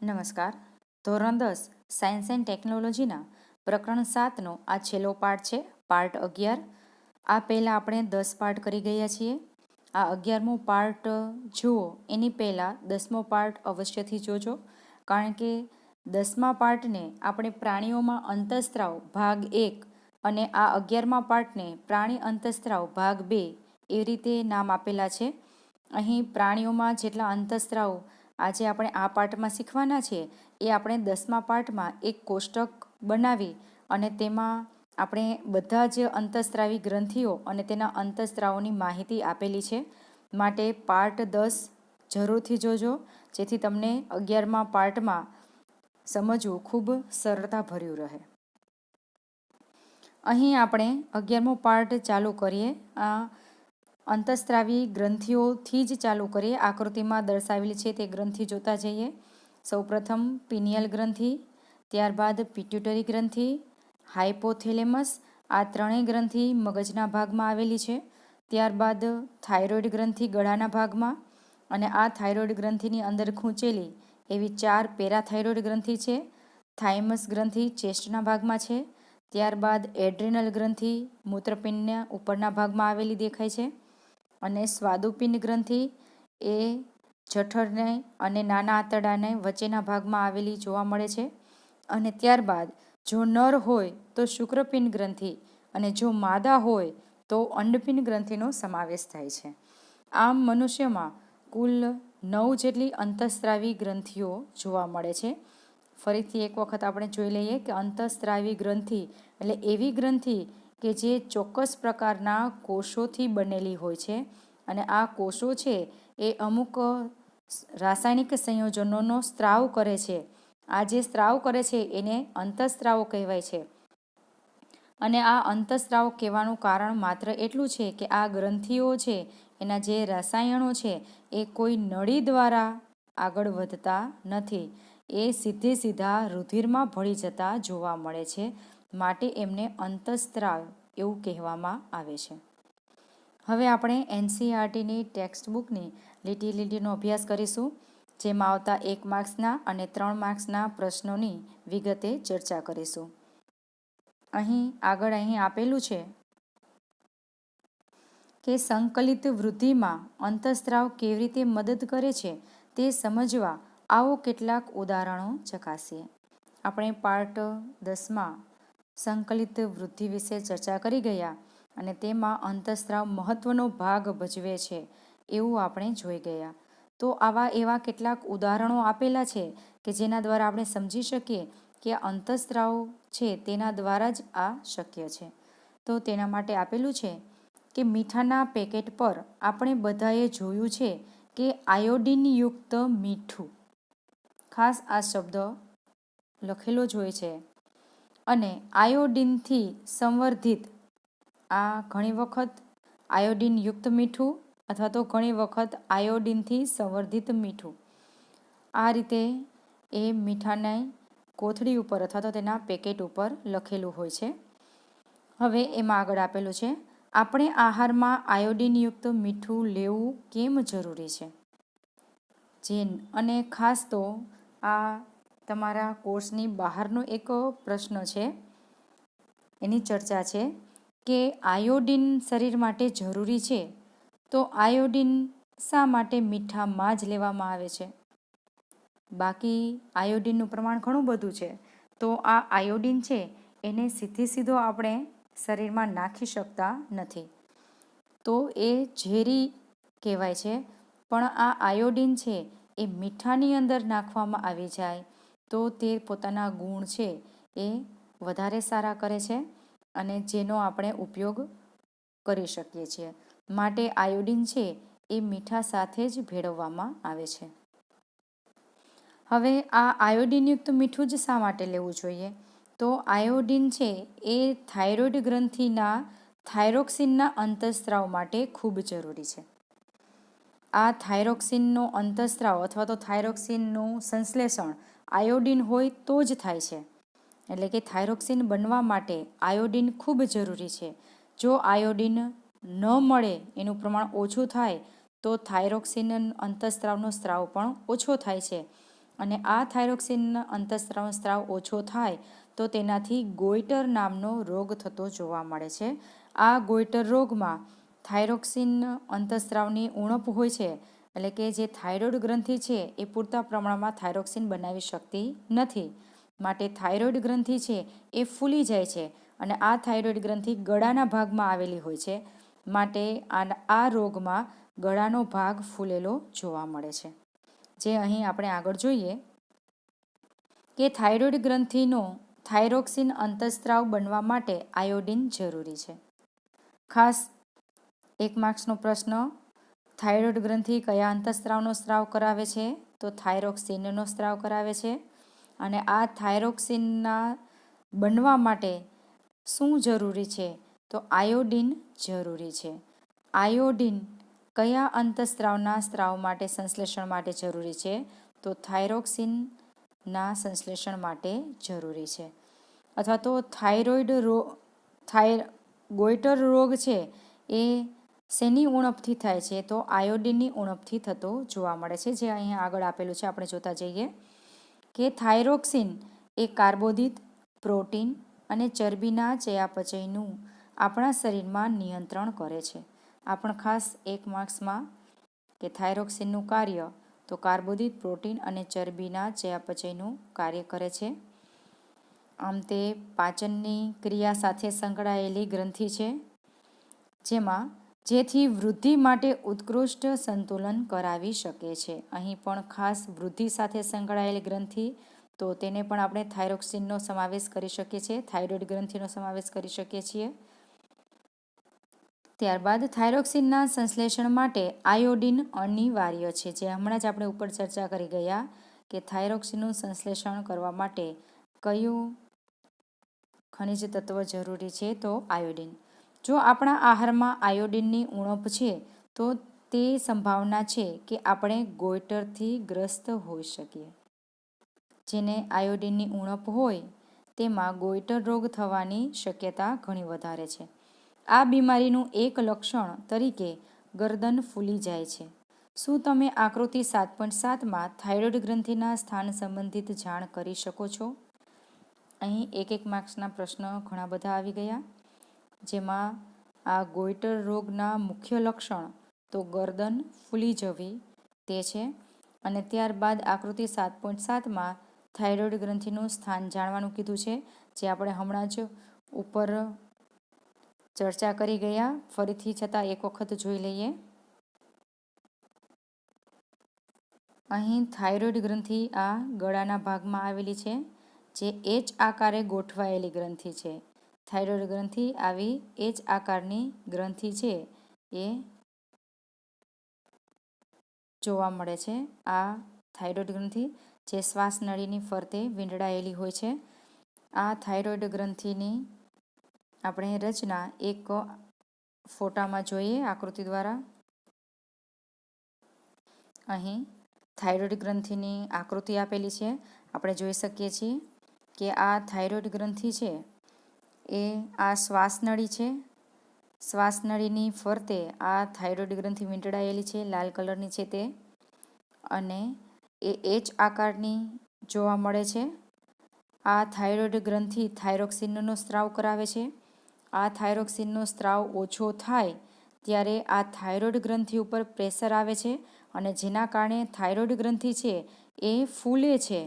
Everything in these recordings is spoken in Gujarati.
નમસ્કાર. ધોરણ 10 સાયન્સ એન્ડ ટેકનોલોજીના પ્રકરણ 7નો આ છેલ્લો પાઠ છે, પાર્ટ 11. આ પહેલાં આપણે 10 પાર્ટ કરી ગયા છીએ. આ 11મો પાર્ટ જુઓ એની પહેલાં 10મો પાર્ટ અવશ્યથી જોજો, કારણ કે 10મા પાર્ટને આપણે પ્રાણીઓમાં અંતઃસ્ત્રાવ ભાગ 1 અને આ 11મા પાર્ટને પ્રાણી અંતઃસ્ત્રાવ ભાગ 2 એવી રીતે નામ આપેલા છે. અહીં પ્રાણીઓમાં જેટલા અંતઃસ્ત્રાવ આજે આપણે આ પાઠમાં શીખવાના છે એ આપણે 10મા પાઠમાં એક કોષ્ટક બનાવી અને તેમાં આપણે બધા જ અંતઃસ્ત્રાવી ગ્રંથિઓ અને તેના અંતઃસ્ત્રાવોની માહિતી આપેલી છે. માટે પાર્ટ 10 જરૂરથી જોજો, જેથી તમને 11મા પાર્ટમાં સમજવું ખૂબ સરળતાભર્યું રહે. અહીં આપણે 11મો પાર્ટ ચાલુ કરીએ. આ અંતઃસ્ત્રાવી ગ્રંથિઓથી જ ચાલુ કરીએ. આકૃતિમાં દર્શાવેલી છે તે ગ્રંથિ જોતા જઈએ. સૌપ્રથમ પિનિયલ ગ્રંથિ, ત્યારબાદ પિટ્યુટરી ગ્રંથિ, હાઇપોથેલેમસ. આ ત્રણેય ગ્રંથિ મગજના ભાગમાં આવેલી છે. ત્યારબાદ થાઇરોઇડ ગ્રંથિ ગળાના ભાગમાં, અને આ થાઇરોઇડ ગ્રંથિની અંદર ખૂંચેલી એવી 4 પેરાથાઇરોઇડ ગ્રંથિ છે. થાઇમસ ગ્રંથિ ચેસ્ટના ભાગમાં છે. ત્યારબાદ એડ્રિનલ ગ્રંથિ મૂત્રપિંડના ઉપરના ભાગમાં આવેલી દેખાય છે. અને સ્વાદુપિંડ ગ્રંથિ એ જઠરને અને નાના આંતરડાને વચ્ચેના ભાગમાં આવેલી જોવા મળે છે. અને ત્યારબાદ જો નર હોય તો શુક્રપિંડ ગ્રંથિ, અને જો માદા હોય તો અંડપિંડ ગ્રંથિનો સમાવેશ થાય છે. આમ મનુષ્યમાં કુલ 9 જેટલી અંતઃસ્ત્રાવી ગ્રંથિઓ જોવા મળે છે. ફરીથી એક વખત આપણે જોઈ લઈએ કે અંતઃસ્ત્રાવી ગ્રંથિ એટલે એવી ગ્રંથિ કે જે ચોક્કસ પ્રકારના કોષોથી બનેલી હોય છે, અને આ કોષો છે એ અમુક રાસાયણિક સંયોજનોનો સ્ત્રાવ કરે છે. આ જે સ્ત્રાવ કરે છે એને અંતઃસ્ત્રાવો કહેવાય છે. અને આ અંતઃસ્ત્રાવ કહેવાનું કારણ માત્ર એટલું છે કે આ ગ્રંથિઓ છે એના જે રસાયણો છે એ કોઈ નળી દ્વારા આગળ વધતા નથી, એ સીધા રુધિરમાં ભળી જતા જોવા મળે છે. માટે એમને અંતઃસ્ત્રાવ એવું કહેવામાં આવે છે. હવે આપણે NCERTની ટેક્સ્ટ બુકની લીટીનો અભ્યાસ કરીશું, જેમાં આવતા 1 માર્ક્સના અને 3 માર્ક્સના પ્રશ્નોની વિગતે ચર્ચા કરીશું. અહીં આપેલું છે કે સંકલિત વૃદ્ધિમાં અંતઃસ્ત્રાવ કેવી રીતે મદદ કરે છે તે સમજવા આવો કેટલાક ઉદાહરણો ચકાસીએ. આપણે પાર્ટ 10માં સંકલિત વૃદ્ધિ વિશે ચર્ચા કરી ગયા, અને તેમાં અંતઃસ્ત્રાવ મહત્વનો ભાગ ભજવે છે એવું આપણે જોઈ ગયા. તો એવા કેટલાક ઉદાહરણો આપેલા છે કે જેના દ્વારા આપણે સમજી શકીએ કે અંતઃસ્ત્રાવ છે તેના દ્વારા જ આ શક્ય છે. તો તેના માટે આપેલું છે કે મીઠાના પેકેટ પર આપણે બધાએ જોયું છે કે આયોડિનયુક્ત મીઠું, ખાસ આ શબ્દ લખેલો જ હોય છે, અને આયોડિનથી સંવર્ધિત, આ ઘણી વખત આયોડિનયુક્ત મીઠું અથવા તો ઘણી વખત આયોડિનથી સંવર્ધિત મીઠું, આ રીતે એ મીઠાની કોથળી ઉપર અથવા તો તેના પેકેટ ઉપર લખેલું હોય છે. હવે એમાં આગળ આપેલું છે, આપણે આહારમાં આયોડિનયુક્ત મીઠું લેવું કેમ જરૂરી છે. અને ખાસ તો આ તમારા કોર્સની બહારનો એક પ્રશ્ન છે, એની ચર્ચા છે કે આયોડિન શરીર માટે જરૂરી છે, તો આયોડિન શા માટે મીઠામાં જ લેવામાં આવે છે? બાકી આયોડિનનું પ્રમાણ ઘણું બધું છે, તો આ આયોડિન છે એને સીધો આપણે શરીરમાં નાખી શકતા નથી, તો એ ઝેરી કહેવાય છે. પણ આ આયોડિન છે એ મીઠાની અંદર નાખવામાં આવી જાય તો તે પોતાના ગુણ છે એ વધારે સારા કરે છે, અને જેનો આપણે ઉપયોગ કરી શકીએ છીએ. માટે આયોડિન છે એ મીઠા સાથે જ ભેળવવામાં આવે છે. હવે આ આયોડિનયુક્ત મીઠું જ શા માટે લેવું જોઈએ? તો આયોડિન છે એ થાઇરોઇડ ગ્રંથિના થાઇરોક્સિનના અંતઃસ્ત્રાવ માટે ખૂબ જરૂરી છે. આ થાઇરોક્સિનનો અંતઃસ્ત્રાવ અથવા તો થાઇરોક્સિનનું સંશ્લેષણ આયોડિન હોય તો જ થાય છે. એટલે કે થાઇરોક્સિન બનવા માટે આયોડિન ખૂબ જરૂરી છે. જો આયોડિન ન મળે, એનું પ્રમાણ ઓછું થાય તો થાઇરોક્સિન અંતઃસ્ત્રાવનો સ્ત્રાવ પણ ઓછો થાય છે, અને આ થાઇરોક્સિન અંતઃસ્રાવ સ્રાવ ઓછો થાય તો તેનાથી ગોઈટર નામનો રોગ થતો જોવા મળે છે. આ ગોઈટર રોગમાં થાઇરોક્સિન અંતઃસ્રાવની ઉણપ હોય છે, એટલે કે જે થાઇરોઇડ ગ્રંથિ છે એ પૂરતા પ્રમાણમાં થાઇરોક્સિન બનાવી શકતી નથી. માટે થાઇરોઇડ ગ્રંથિ છે એ ફૂલી જાય છે અને આ થાઇરોઇડ ગ્રંથિ ગળાના ભાગમાં આવેલી હોય છે. માટે આ રોગમાં ગળાનો ભાગ ફૂલેલો જોવા મળે છે. જે અહીં આપણે આગળ જોઈએ કે થાઇરોઇડ ગ્રંથિનો થાઇરોક્સિન અંતઃસ્રાવ બનવા માટે આયોડિન જરૂરી છે. ખાસ 1 માર્ક્સનો પ્રશ્ન, થાઇરોઇડ ગ્રંથિ કયા અંતઃસ્રાવનો સ્રાવ કરાવે છે? તો થાઇરોક્સિનનો સ્રાવ કરાવે છે. અને આ થાઇરોક્સિનના બનવા માટે શું જરૂરી છે? તો આયોડિન જરૂરી છે. આયોડિન કયા અંતઃસ્રાવના સ્રાવ માટે સંશ્લેષણ માટે જરૂરી છે? તો થાઇરોક્સિનના સંશ્લેષણ માટે જરૂરી છે. અથવા તો ગોઈટર રોગ છે એ શેની ઉણપથી થાય છે? તો આયોડિનની ઉણપથી થતો જોવા મળે છે. જે અહીં આગળ આપેલું છે, આપણે જોતા જઈએ કે થાઇરોક્સિન એ કાર્બોદિત, પ્રોટીન અને ચરબીના ચયાપચયનું આપણા શરીરમાં નિયંત્રણ કરે છે. આ પણ ખાસ 1 માર્ક્સમાં કે થાઇરોક્સિનનું કાર્ય તો કાર્બોદિત, પ્રોટીન અને ચરબીના ચયાપચયનું કાર્ય કરે છે. આમ તે પાચનની ક્રિયા સાથે સંકળાયેલી ગ્રંથિ છે, જેથી વૃદ્ધિ માટે ઉત્કૃષ્ટ સંતુલન કરાવી શકે છે. અહીં પણ ખાસ વૃદ્ધિ સાથે સંકળાયેલી ગ્રંથિ, તો તેને પણ આપણે થાઇરોક્સિનનો સમાવેશ કરી શકીએ છીએ, થાઇરોઇડ ગ્રંથિનો સમાવેશ કરી શકીએ છીએ. ત્યારબાદ થાઇરોક્સિનના સંશ્લેષણ માટે આયોડિન અનિવાર્ય છે. જે હમણાં જ આપણે ઉપર ચર્ચા કરી ગયા કે થાઇરોક્સિનનું સંશ્લેષણ કરવા માટે કયું ખનિજ તત્વ જરૂરી છે? તો આયોડિન. જો આપણા આહારમાં આયોડિનની ઉણપ છે તો તે સંભાવના છે કે આપણે ગોઈટરથી ગ્રસ્ત હોઈ શકીએ. જેને આયોડિનની ઉણપ હોય તેમાં ગોઈટર રોગ થવાની શક્યતા ઘણી વધારે છે. આ બીમારીનું એક લક્ષણ તરીકે ગરદન ફૂલી જાય છે. શું તમે આકૃતિ 7.7માં થાઇરોઇડ ગ્રંથિના સ્થાન સંબંધિત જાણ કરી શકો છો? અહીં 1 માર્ક્સના પ્રશ્ન ઘણા બધા આવી ગયા, જેમાં આ ગોઈટર રોગના મુખ્ય લક્ષણ તો ગરદન ફૂલી જવી તે છે. અને ત્યારબાદ આકૃતિ 7.7માં થાઇરોઇડ ગ્રંથિનું સ્થાન જાણવાનું કીધું છે, જે આપણે હમણાં જ ઉપર ચર્ચા કરી ગયા. ફરીથી છતાં એક વખત જોઈ લઈએ. અહીં થાઇરોઇડ ગ્રંથિ આ ગળાના ભાગમાં આવેલી છે, જે એચ આકારે ગોઠવાયેલી ગ્રંથિ છે. થાઇરોઇડ ગ્રંથિ આવી એચ આકારની ગ્રંથિ છે એ જોવા મળે છે. આ થાઇરોઇડ ગ્રંથિ જે શ્વાસ નળીની ફરતે વીંટળાયેલી હોય છે. આ થાઇરોઇડ ગ્રંથિની આપણે રચના એક ફોટામાં જોઈએ આકૃતિ દ્વારા. અહીં થાઇરોઇડ ગ્રંથિની આકૃતિ આપેલી છે. આપણે જોઈ શકીએ છીએ કે આ થાઇરોઇડ ગ્રંથિ છે એ આ શ્વાસનળી છે. શ્વાસનળીની ફરતે આ થાઇરોઇડ ગ્રંથિ વીંટળાયેલી છે, લાલ કલરની છે તે, અને એ એચ આકારની જોવા મળે છે. આ થાઇરોઇડ ગ્રંથિ થાઇરોક્સિનનો સ્ત્રાવ કરાવે છે. આ થાઇરોક્સિનનો સ્ત્રાવ ઓછો થાય ત્યારે આ થાઇરોઇડ ગ્રંથિ ઉપર પ્રેશર આવે છે અને જેના કારણે થાઇરોઇડ ગ્રંથિ છે એ ફૂલે છે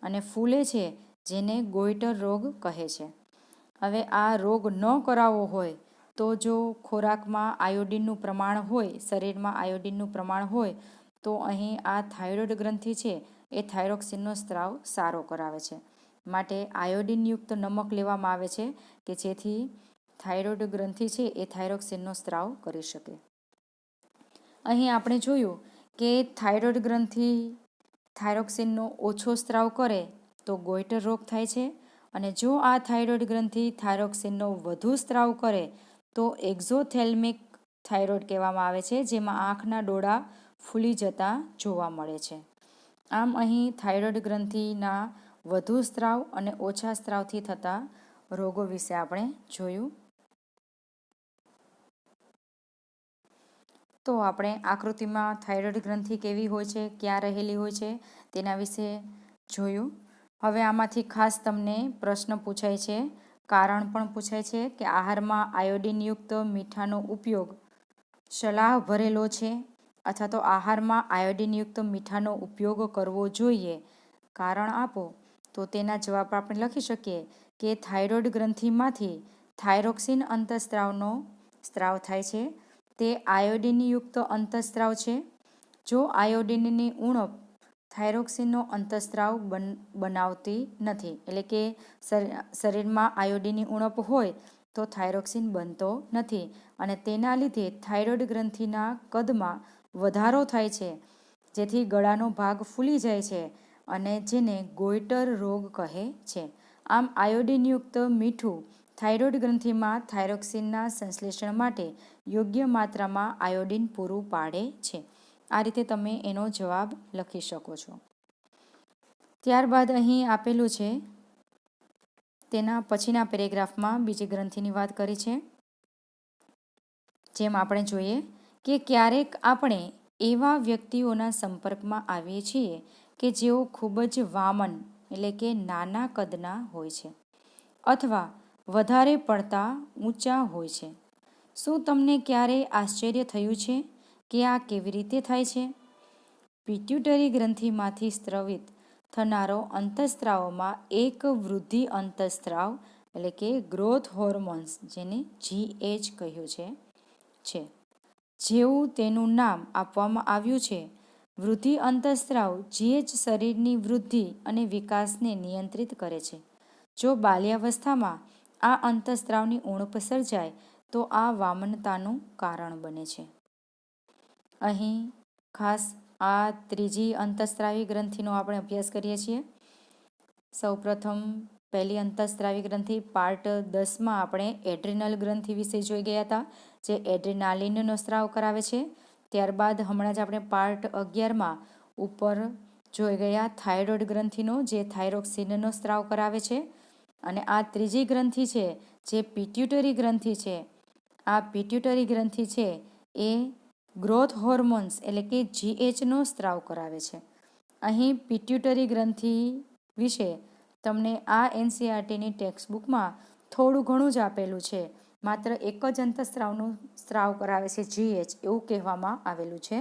અને ફૂલે છે, જેને ગોઈટર રોગ કહે છે. હવે આ રોગ ન કરાવવો હોય તો જો ખોરાકમાં આયોડિનનું પ્રમાણ હોય, શરીરમાં આયોડિનનું પ્રમાણ હોય, તો અહીં આ થાઇરોઇડ ગ્રંથિ છે એ થાઇરોક્સિનનો સ્ત્રાવ સારો કરાવે છે. માટે આયોડિનયુક્ત નમક લેવામાં આવે છે કે જેથી થાઇરોઇડ ગ્રંથિ છે એ થાઇરોક્સિનનો સ્ત્રાવ કરી શકે. અહીં આપણે જોયું કે થાઇરોઇડ ગ્રંથિ થાઇરોક્સિનનો ઓછો સ્ત્રાવ કરે તો ગોઈટર રોગ થાય છે, અને જો આ થાઇરોઇડ ગ્રંથિ થાઇરોક્સિનનો વધુ સ્ત્રાવ કરે તો એક્ઝોથેલ્મિક થાઇરોઇડ કહેવામાં આવે છે, જેમાં આંખના ડોળા ફૂલી જતા જોવા મળે છે. આમ અહીં થાઇરોઇડ ગ્રંથિના વધુ સ્ત્રાવ અને ઓછા સ્ત્રાવથી થતા રોગો વિશે આપણે જોયું. તો આપણે આકૃતિમાં થાઇરોઇડ ગ્રંથિ કેવી હોય છે, ક્યાં રહેલી હોય છે તેના વિશે જોયું. હવે આમાંથી ખાસ તમને પ્રશ્ન પૂછાય છે, કારણ પણ પૂછાય છે કે આહારમાં આયોડિનયુક્ત મીઠાનો ઉપયોગ સલાહ ભરેલો છે અથવા તો આહારમાં આયોડિનયુક્ત મીઠાનો ઉપયોગ કરવો જોઈએ, કારણ આપો. તો તેના જવાબ આપણે લખી શકીએ કે થાઇરોઇડ ગ્રંથિમાંથી થાઇરોક્સિન અંતઃસ્ત્રાવનો સ્ત્રાવ થાય છે. તે આયોડિનયુક્ત અંતઃસ્ત્રાવ છે. જો આયોડિનની ઉણપ થાઇરોક્સિનનો અંતઃસ્ત્રાવ બનાવતી નથી, એટલે કે શરીરમાં આયોડિનની ઉણપ હોય તો થાઇરોક્સિન બનતો નથી અને તેના લીધે થાઇરોઇડ ગ્રંથિના કદમાં વધારો થાય છે, જેથી ગળાનો ભાગ ફૂલી જાય છે અને જેને ગોઈટર રોગ કહે છે. આમ આયોડિનયુક્ત મીઠું થાઇરોઇડ ગ્રંથિમાં થાઇરોક્સિનના સંશ્લેષણ માટે યોગ્ય માત્રામાં આયોડિન પૂરું પાડે છે. આ રીતે તમે એનો જવાબ લખી શકો છો. ત્યારબાદ અહીં આપેલું છે, તેના પછીના પેરેગ્રાફમાં બીજી ગ્રંથિની વાત કરી છે. જેમ આપણે જોઈએ કે ક્યારેક આપણે એવા વ્યક્તિઓના સંપર્કમાં આવીએ છીએ કે જેઓ ખૂબ જ વામન એટલે કે નાના કદના હોય છે અથવા વધારે પડતા ઊંચા હોય છે. શું તમને ક્યારેય આશ્ચર્ય થયું છે કે આ કેવી રીતે થાય છે? પિટ્યુટરી ગ્રંથિમાંથી સ્ત્રવિત થનારો અંતઃસ્ત્રાવમાં એક વૃદ્ધિ અંતઃસ્ત્રાવ એટલે કે ગ્રોથ હોર્મોન્સ, જેને GH કહ્યું છે. જેવું તેનું નામ આપવામાં આવ્યું છે, વૃદ્ધિ અંતઃસ્ત્રાવ GH શરીરની વૃદ્ધિ અને વિકાસને નિયંત્રિત કરે છે. જો બાલ્યાવસ્થામાં આ અંતઃસ્ત્રાવની ઉણપ સર્જાય તો આ વામનતાનું કારણ બને છે. અહીં ખાસ આ ત્રીજી અંતઃસ્ત્રાવી ગ્રંથિનો આપણે અભ્યાસ કરીએ છીએ. સૌપ્રથમ પહેલી અંતઃસ્ત્રાવી ગ્રંથિ પાર્ટ 10માં આપણે એડ્રિનલ ગ્રંથિ વિશે જોઈ ગયા હતા, જે એડ્રિનાલિનનો સ્ત્રાવ કરાવે છે. ત્યારબાદ હમણાં જ આપણે પાર્ટ 11માં ઉપર જોઈ ગયા થાઇરોઇડ ગ્રંથિનો, જે થાઇરોક્સિનનો સ્ત્રાવ કરાવે છે. અને આ ત્રીજી ગ્રંથિ છે જે પિટ્યુટરી ગ્રંથિ છે. આ પિટ્યુટરી ગ્રંથિ છે એ ગ્રોથ હોર્મોન્સ એટલે કે GHનો સ્ત્રાવ કરાવે છે. અહીં પિટ્યુટરી ગ્રંથિ વિશે તમને આ NCERTની ટેક્સ્ટબુકમાં થોડું ઘણું જ આપેલું છે. માત્ર એક જ અંતઃસ્ત્રાવનો સ્ત્રાવ કરાવે છે GH, એવું કહેવામાં આવેલું છે.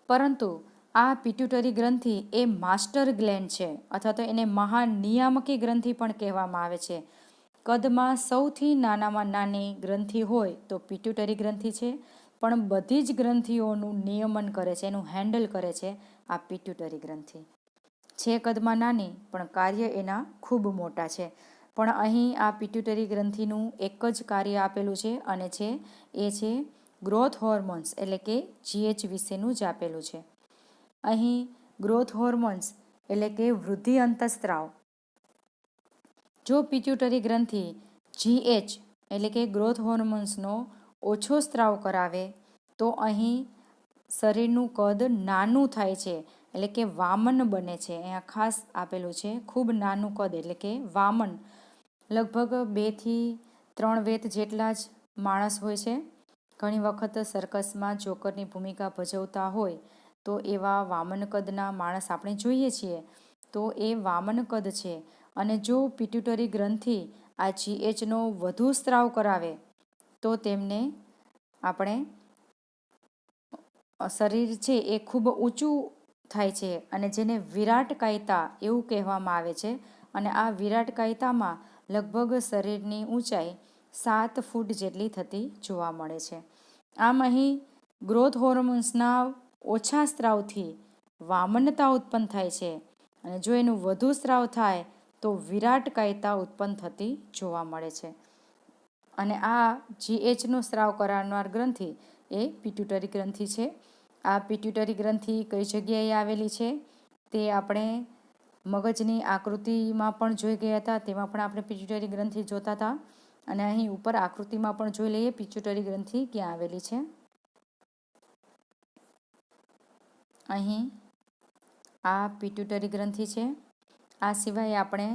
પરંતુ આ પિટ્યુટરી ગ્રંથિ એ માસ્ટર ગ્લેન્ડ છે અથવા તો એને મહાનિયામકી ગ્રંથિ પણ કહેવામાં આવે છે. કદમાં સૌથી નાનામાં નાની ગ્રંથિ હોય તો પિટ્યુટરી ગ્રંથિ છે, પણ બધી જ ગ્રંથિઓનું નિયમન કરે છે, એનું હેન્ડલ કરે છે આ પિટ્યુટરી ગ્રંથિ. છે કદમાં નાની પણ કાર્ય એના ખૂબ મોટા છે. પણ અહીં આ પિટ્યુટરી ગ્રંથિનું એક જ કાર્ય આપેલું છે અને એ છે ગ્રોથ હોર્મોન્સ એટલે કે GH વિશેનું જ આપેલું છે. અહીં ગ્રોથ હોર્મોન્સ એટલે કે વૃદ્ધિ અંતઃસ્ત્રાવ, જો પિટ્યુટરી ગ્રંથિ GH એટલે કે ગ્રોથ હોર્મોન્સનો ઓછો સ્ત્રાવ કરાવે તો અહીં શરીરનું કદ નાનું થાય છે, એટલે કે વામન બને છે. અહીંયા ખાસ આપેલું છે ખૂબ નાનું કદ એટલે કે વામન. લગભગ 2 થી 3 વેત જેટલા જ માણસ હોય છે. ઘણી વખત સર્કસમાં જોકરની ભૂમિકા ભજવતા હોય તો એવા વામન કદના માણસ આપણે જોઈએ છીએ, તો એ વામન કદ છે. અને જો પિટ્યુટરી ગ્રંથિ આ GHનો વધુ સ્ત્રાવ કરાવે તો તેમને આપણે શરીર છે એ ખૂબ ઊંચું થાય છે અને જેને વિરાટ કાયતા એવું કહેવામાં આવે છે. અને આ વિરાટ કાયતામાં લગભગ શરીરની ઊંચાઈ 7 ફૂટ જેટલી થતી જોવા મળે છે. આમ અહીં ગ્રોથ હોર્મોન્સના ઓછા સ્ત્રાવથી વામનતા ઉત્પન્ન થાય છે અને જો એનું વધુ સ્ત્રાવ થાય તો વિરાટ કાયતા ઉત્પન્ન થતી જોવા મળે છે. અને આ GHનો સ્ત્રાવ કરાવનાર ગ્રંથિ એ પિટ્યુટરી ગ્રંથિ છે. આ પિટ્યુટરી ગ્રંથિ કઈ જગ્યાએ આવેલી છે તે આપણે મગજની આકૃતિમાં પણ જોઈ ગયા હતા, તેમાં પણ આપણે પિટ્યુટરી ગ્રંથિ જોતા હતા. અને અહીં ઉપર આકૃતિમાં પણ જોઈ લઈએ પિટ્યુટરી ગ્રંથિ ક્યાં આવેલી છે. અહીં આ પિટ્યુટરી ગ્રંથિ છે. આ સિવાય આપણે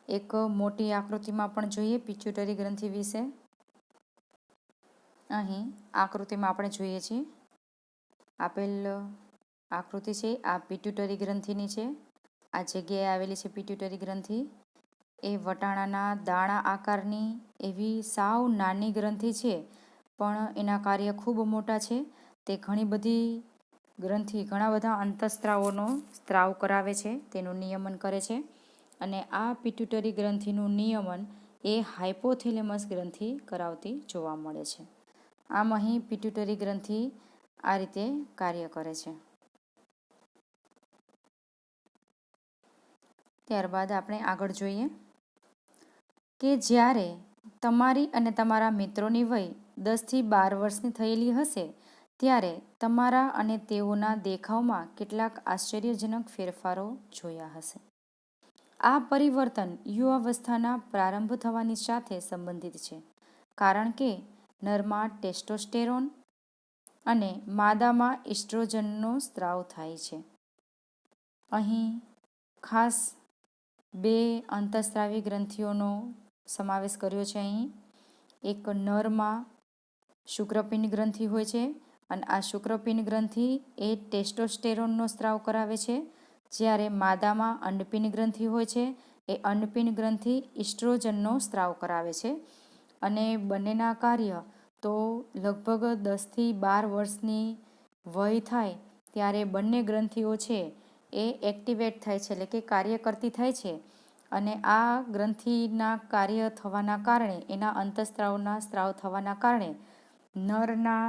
એક મોટી આકૃતિમાં પણ જોઈએ પિટ્યુટરી ગ્રંથિ વિશે. અહીં આકૃતિમાં આપણે જોઈએ છીએ આપેલ આકૃતિ છે આ પિટ્યુટરી ગ્રંથિની છે. આ જગ્યાએ આવેલી છે પિટ્યુટરી ગ્રંથિ. એ વટાણાના દાણા આકારની એવી સાવ નાની ગ્રંથિ છે, પણ એના કાર્ય ખૂબ મોટા છે. તે ઘણી બધી ગ્રંથિ, ઘણા બધા અંતઃસ્ત્રાવોનો સ્ત્રાવ કરાવે છે, તેનું નિયમન કરે છે. અને આ પિટ્યુટરી ગ્રંથિનું નિયમન એ હાઇપોથેલેમસ ગ્રંથિ કરાવતી જોવા મળે છે. આમ અહીં પિટ્યુટરી ગ્રંથિ આ રીતે કાર્ય કરે છે. ત્યારબાદ આપણે આગળ જોઈએ કે જ્યારે તમારી અને તમારા મિત્રોની વય 10થી 12 વર્ષની થયેલી હશે, ત્યારે તમારા અને તેઓના દેખાવમાં કેટલાક આશ્ચર્યજનક ફેરફારો જોયા હશે. આ પરિવર્તન યુવાવસ્થાના પ્રારંભ થવાની સાથે સંબંધિત છે, કારણ કે નરમાં ટેસ્ટોસ્ટેરોન અને માદામાં ઇસ્ટ્રોજનનો સ્ત્રાવ થાય છે. અહીં ખાસ 2 અંતઃસ્ત્રાવી ગ્રંથિઓનો સમાવેશ કર્યો છે. અહીં એક નરમાં શુક્રપિંડ ગ્રંથિ હોય છે, અને આ શુક્રપિંડ ગ્રંથિ એ ટેસ્ટોસ્ટેરોનનો સ્ત્રાવ કરાવે છે, જ્યારે માદામાં અંડપિંડ ગ્રંથિ હોય છે, એ અંડપિંડ ગ્રંથિ ઇસ્ટ્રોજનનો સ્ત્રાવ કરાવે છે. અને બંનેના કાર્ય તો લગભગ 10થી 12 વર્ષની વય થાય ત્યારે બંને ગ્રંથિઓ છે એ એક્ટિવેટ થાય છે, એટલે કે કાર્ય કરતી થાય છે. અને આ ગ્રંથિના કાર્ય થવાના કારણે, એના અંતઃસ્ત્રાવના સ્ત્રાવ થવાના કારણે નરના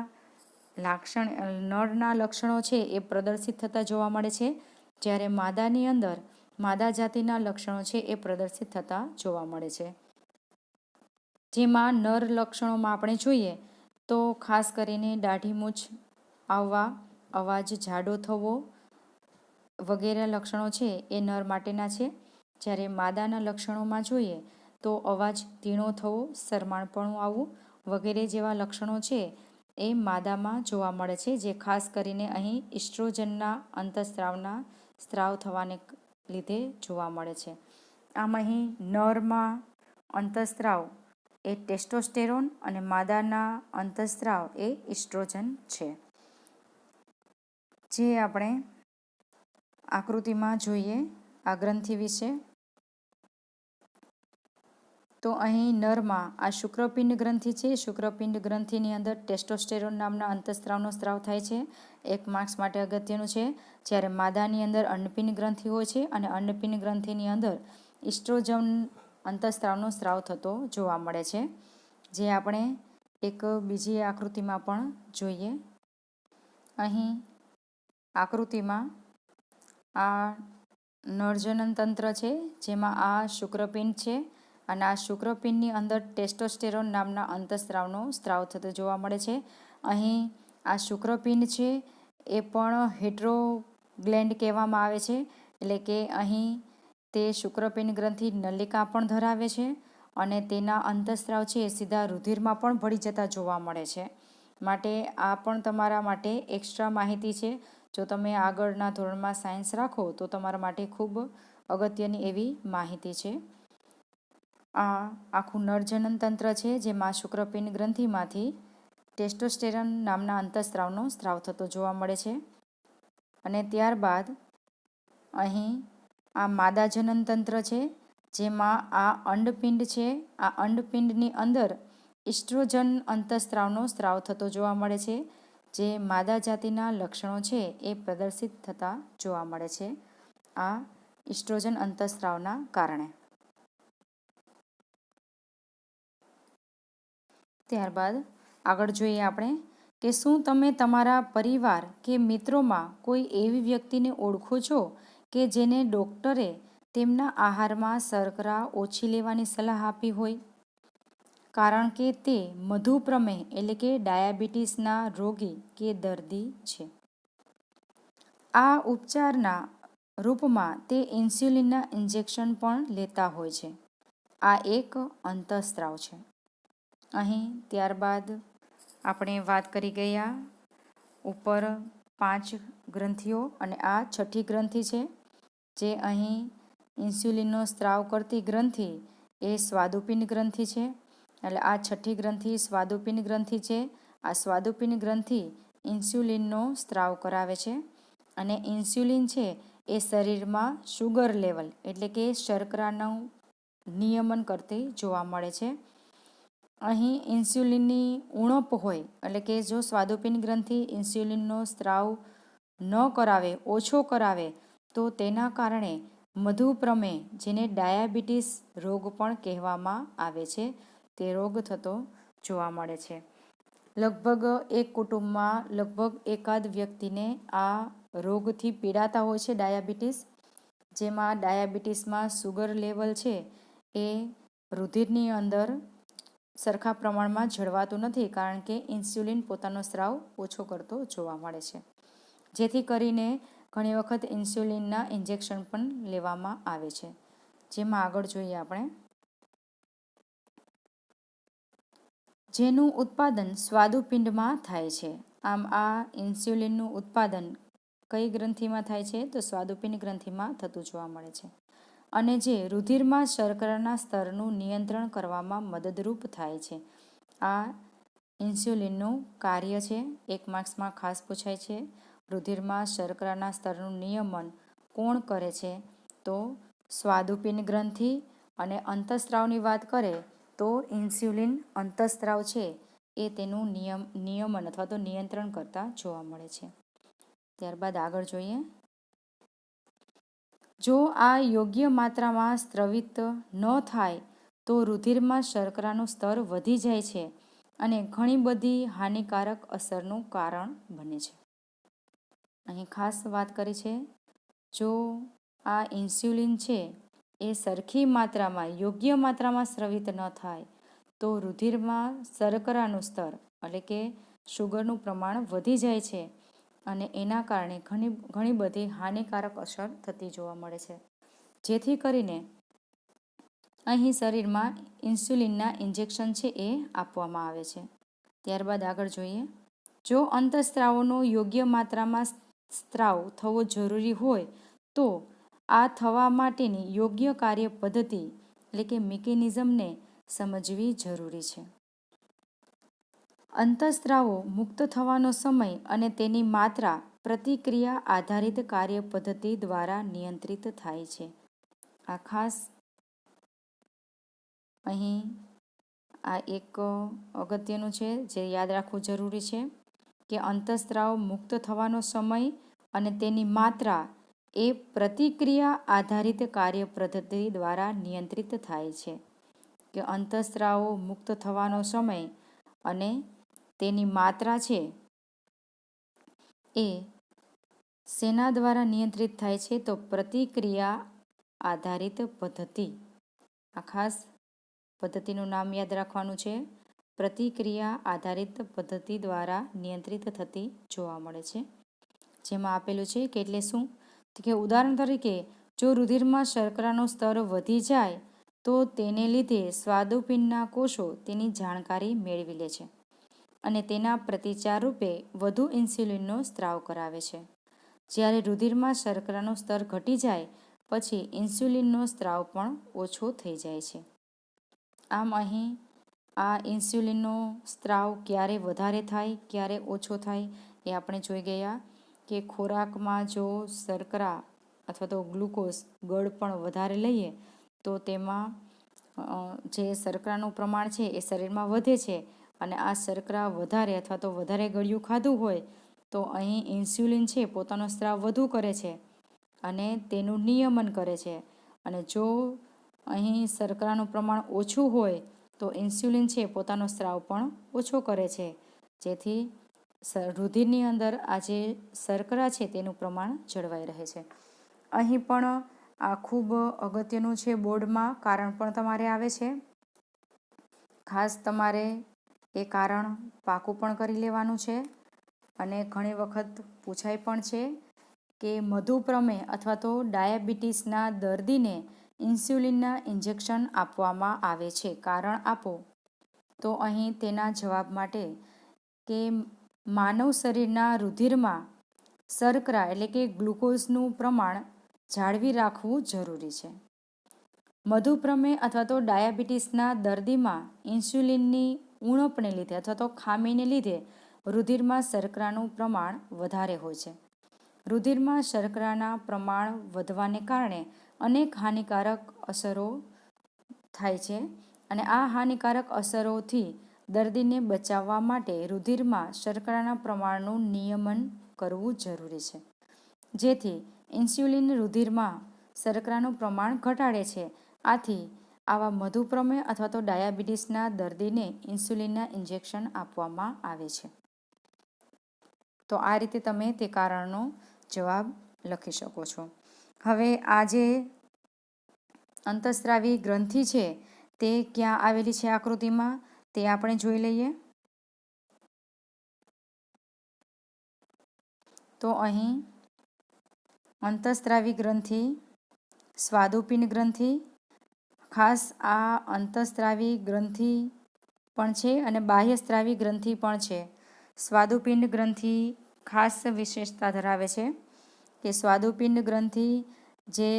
લક્ષણો છે એ પ્રદર્શિત થતા જોવા મળે છે, જ્યારે માદાની અંદર માદા જાતિના લક્ષણો છે એ પ્રદર્શિત થતા જોવા મળે છે. જેમાં નર લક્ષણોમાં આપણે જોઈએ તો ખાસ કરીને દાઢી મૂછ આવવા, અવાજ જાડો થવો વગેરે લક્ષણો છે એ નર માટેના છે. જ્યારે માદાના લક્ષણોમાં જોઈએ તો અવાજ ધીણો થવો, શરમાળપણું આવવું વગેરે જેવા લક્ષણો છે એ માદામાં જોવા મળે છે, જે ખાસ કરીને અહીં ઇસ્ટ્રોજનના અંતઃસ્ત્રાવના સ્ત્રાવ થવાને લીધે જોવા મળે છે. આમ અહીં નરમાં અંતઃસ્ત્રાવ એ ટેસ્ટોસ્ટેરોન અને માદાના અંતઃસ્ત્રાવ એ ઇસ્ટ્રોજન છે. જે આપણે આકૃતિમાં જોઈએ આ ગ્રંથિ વિશે, તો અહીં નરમાં આ શુક્રપિંડ ગ્રંથિ છે. શુક્રપિંડ ગ્રંથિની અંદર ટેસ્ટોસ્ટેરોન નામના અંતઃસ્ત્રાવનો સ્ત્રાવ થાય છે, 1 માર્ક્સ માટે અગત્યનું છે. જ્યારે માદાની અંદર અંડપિંડ ગ્રંથિ હોય છે, અને અંડપિંડ ગ્રંથિની અંદર ઇસ્ટ્રોજન અંતઃસ્ત્રાવનો સ્ત્રાવ થતો જોવા મળે છે, જે આપણે એક બીજી આકૃતિમાં પણ જોઈએ. અહીં આકૃતિમાં આ નરજનન તંત્ર છે, જેમાં આ શુક્રપિંડ છે, અને આ શુક્રપિંડની અંદર ટેસ્ટોસ્ટેરોન નામના અંતઃસ્ત્રાવનો સ્ત્રાવ થતો જોવા મળે છે. અહીં આ શુક્રપિંડ છે એ પણ હેટ્રોગ્લેન્ડ કહેવામાં આવે છે, એટલે કે અહીં તે શુક્રપિંડ ગ્રંથિ નલિકા પણ ધરાવે છે, અને તેના અંતઃસ્ત્રાવ છે એ સીધા રુધિરમાં પણ ભળી જતા જોવા મળે છે. માટે આ પણ તમારા માટે એક્સ્ટ્રા માહિતી છે. જો તમે આગળના ધોરણમાં સાયન્સ રાખો તો તમારા માટે ખૂબ અગત્યની એવી માહિતી છે. આ આખું નરજનન તંત્ર છે, જેમાં શુક્રપિંડ ગ્રંથિમાંથી ટેસ્ટોસ્ટેરોન નામના અંતઃસ્ત્રાવનો સ્ત્રાવ થતો જોવા મળે છે. અને ત્યારબાદ અહીં આ માદાજનન તંત્ર છે, જેમાં આ અંડપિંડ છે. આ અંડપિંડની અંદર ઇસ્ટ્રોજન અંતઃસ્ત્રાવનો સ્ત્રાવ થતો જોવા મળે છે, જે માદા જાતિના લક્ષણો છે એ પ્રદર્શિત થતા જોવા મળે છે આ ઇસ્ટ્રોજન અંતઃસ્ત્રાવના કારણે. ત્યારબાદ આગળ જોઈએ આપણે કે શું તમે તમારા પરિવાર કે મિત્રોમાં કોઈ એવી વ્યક્તિને ઓળખો છો કે જેને ડૉક્ટરે તેમના આહારમાં શર્કરા ઓછી લેવાની સલાહ આપી હોય, કારણ કે તે મધુપ્રમેહ એટલે કે ડાયાબિટીસના રોગી કે દર્દી છે. આ ઉપચારના રૂપમાં તે ઇન્સ્યુલિનના ઇન્જેક્શન પણ લેતા હોય છે. આ એક અંતઃસ્ત્રાવ છે. અહીં ત્યારબાદ આપણે વાત કરી ગયા ઉપર 5 ગ્રંથિઓ, અને આ 6ઠી ગ્રંથિ છે, જે અહીં ઇન્સ્યુલિનનો સ્ત્રાવ કરતી ગ્રંથિ એ સ્વાદુપિંડ ગ્રંથિ છે. એટલે આ 6ઠ્ઠી ગ્રંથિ સ્વાદુપિંડ ગ્રંથિ છે. આ સ્વાદુપિંડ ગ્રંથિ ઇન્સ્યુલિનનો સ્ત્રાવ કરાવે છે. અને ઇન્સ્યુલિન છે એ શરીરમાં શુગર લેવલ એટલે કે શર્કરાનું નિયમન કરતી જોવા મળે છે. અહીં ઇન્સ્યુલિનની ઉણપ હોય એટલે કે જો સ્વાદુપિંડ ગ્રંથિ ઇન્સ્યુલિનનો સ્ત્રાવ ન કરાવે, ઓછો કરાવે, તો તેના કારણે મધુપ્રમેહ, જેને ડાયાબિટીસ રોગ પણ કહેવામાં આવે છે, તે રોગ થતો જોવા મળે છે. લગભગ એક કુટુંબમાં લગભગ એકાદ વ્યક્તિને આ રોગથી પીડાતા હોય છે, ડાયાબિટીસ, જેમાં ડાયાબિટીસમાં સુગર લેવલ છે એ રુધિરની અંદર સરખા પ્રમાણમાં જળવાતું નથી, કારણ કે ઇન્સ્યુલિન પોતાનો સ્ત્રાવ ઓછો કરતો જોવા મળે છે. જેથી કરીને ઘણી વખત ઇન્સ્યુલિનના ઇન્જેક્શન પણ લેવામાં આવે છે. જેમાં આગળ જોઈએ આપણે, જેનું ઉત્પાદન સ્વાદુપિંડમાં થાય છે. આમ આ ઇન્સ્યુલિનનું ઉત્પાદન કઈ ગ્રંથિમાં થાય છે? તો સ્વાદુપિંડ ગ્રંથિમાં થતું જોવા મળે છે. અને જે રુધિરમાં શર્કરાના સ્તરનું નિયંત્રણ કરવામાં મદદરૂપ થાય છે. આ ઇન્સ્યુલિનનું કાર્ય છે. એક માર્ક્સમાં ખાસ પૂછાય છે, રુધિરમાં શર્કરાના સ્તરનું નિયમન કોણ કરે છે? તો સ્વાદુપિંડ ગ્રંથિ. અને અંતઃસ્ત્રાવની વાત કરે તો ઇન્સ્યુલિન અંતઃસ્ત્રાવ છે એ તેનું નિયમન અથવા તો નિયંત્રણ કરતા જોવા મળે છે. ત્યારબાદ આગળ જોઈએ, જો આ યોગ્ય માત્રામાં સ્ત્રવિત ન થાય તો રુધિરમાં શર્કરાનું સ્તર વધી જાય છે અને ઘણી બધી હાનિકારક અસરનું કારણ બને છે. અહીં ખાસ વાત કરી છે, જો આ ઇન્સ્યુલિન છે એ સરખી માત્રામાં, યોગ્ય માત્રામાં સ્રવિત ન થાય તો રુધિરમાં શર્કરાનું સ્તર એટલે કે શુગરનું પ્રમાણ વધી જાય છે અને એના કારણે ઘણી બધી હાનિકારક અસર થતી જોવા મળે છે. જેથી કરીને અહીં શરીરમાં ઇન્સ્યુલિનના ઇન્જેક્શન છે એ આપવામાં આવે છે. ત્યારબાદ આગળ જોઈએ, જો અંતઃસ્ત્રાવોનો યોગ્ય માત્રામાં સ્ત્રાવ થવો જરૂરી હોય તો આ થવા માટેની યોગ્ય કાર્ય પદ્ધતિ એટલે કે મિકેનિઝમને સમજવી જરૂરી છે. અંતઃસ્ત્રાવો મુક્ત થવાનો સમય અને તેની માત્રા પ્રતિક્રિયા આધારિત કાર્ય પદ્ધતિ દ્વારા નિયંત્રિત થાય છે. આ ખાસ અહીં આ એક અગત્યનું છે જે યાદ રાખવું જરૂરી છે કે અંતઃસ્ત્રાવ મુક્ત થવાનો સમય અને તેની માત્રા એ પ્રતિક્રિયા આધારિત કાર્ય પદ્ધતિ દ્વારા નિયંત્રિત થાય છે. કે અંતઃસ્ત્રાવો મુક્ત થવાનો સમય અને તેની માત્રા છે એ શેના દ્વારા નિયંત્રિત થાય છે? તો પ્રતિક્રિયા આધારિત પદ્ધતિ. આ ખાસ પદ્ધતિનું નામ યાદ રાખવાનું છે. પ્રતિક્રિયા આધારિત પદ્ધતિ દ્વારા નિયંત્રિત થતી જોવા મળે છે. જેમાં આપેલું છે કે એટલે શું? કે ઉદાહરણ તરીકે, જો રુધિરમાં શર્કરાનું સ્તર વધી જાય તો તેને લીધે સ્વાદુપિંડના કોષો તેની જાણકારી મેળવી લે છે અને તેના પ્રતિચાર રૂપે વધુ ઇન્સ્યુલિનનો સ્ત્રાવ કરાવે છે. જ્યારે રુધિરમાં શર્કરાનું સ્તર ઘટી જાય પછી ઇન્સ્યુલિનનો સ્ત્રાવ પણ ઓછો થઈ જાય છે. આમ અહીં આ ઇન્સ્યુલિનનો સ્ત્રાવ ક્યારે વધારે થાય, ક્યારે ઓછો થાય એ આપણે જોઈ ગયા કે ખોરાકમાં જો શર્કરા અથવા તો ગ્લુકોઝ ગળ પણ વધારે લઈએ તો તેમાં જે શર્કરાનું પ્રમાણ છે એ શરીરમાં વધે છે અને આ શર્કરા વધારે અથવા તો વધારે ગળ્યું ખાધું હોય તો અહીં ઇન્સ્યુલિન છે પોતાનો સ્ત્રાવ વધુ કરે છે અને તેનું નિયમન કરે છે. અને જો અહીં શર્કરાનું પ્રમાણ ઓછું હોય તો ઇન્સ્યુલિન છે પોતાનો સ્ત્રાવ પણ ઓછો કરે છે, જેથી રુધિરની અંદર આ જે શર્કરા છે તેનું પ્રમાણ જળવાઈ રહે છે. અહીં પણ આ ખૂબ અગત્યનું છે, બોર્ડમાં કારણ પણ તમારે આવે છે. ખાસ તમારે એ કારણ પાકું પણ કરી લેવાનું છે. અને ઘણી વખત પૂછાય પણ છે કે મધુપ્રમેહ અથવા તો ડાયાબિટીસના દર્દીને ઇન્સ્યુલિનના ઇન્જેક્શન આપવામાં આવે છે, કારણ આપો. તો અહીં તેના જવાબ માટે કે માનવ શરીરના રુધિરમાં શર્કરા એટલે કે ગ્લુકોઝનું પ્રમાણ જાળવી રાખવું જરૂરી છે. મધુપ્રમેહ અથવા તો ડાયાબિટીસના દર્દીમાં ઇન્સ્યુલિનની ઉણપને લીધે અથવા તો ખામીને લીધે રુધિરમાં શર્કરાનું પ્રમાણ વધારે હોય છે. રુધિરમાં શર્કરાના પ્રમાણ વધવાને કારણે અનેક હાનિકારક અસરો થાય છે અને આ હાનિકારક અસરોથી દર્દીને બચાવવા માટે રુધિરમાં શર્કરાના પ્રમાણનું નિયમન કરવું જરૂરી છે, જેથી ઇન્સ્યુલિન રુધિરમાં શર્કરાનું પ્રમાણ ઘટાડે છે. આથી આવા મધુપ્રમેહ અથવા તો ડાયાબિટીસના દર્દીને ઇન્સ્યુલિનના ઇન્જેક્શન આપવામાં આવે છે. તો આ રીતે તમે તે કારણનો જવાબ લખી શકો છો. હવે આ જે અંતઃસ્ત્રાવી ગ્રંથિ છે તે ક્યાં આવેલી છે આકૃતિમાં તે આપણે જોઈ લઈએ. તો અહીં અંતઃસ્ત્રાવી ગ્રંથિ, સ્વાદુપિંડ ગ્રંથિ, ખાસ આ અંતઃસ્ત્રાવી ગ્રંથિ પણ છે અને બાહ્યસ્ત્રાવી ગ્રંથિ પણ છે. સ્વાદુપિંડ ગ્રંથિ ખાસ વિશેષતા ધરાવે છે કે સ્વાદુપિંડ ગ્રંથિ જે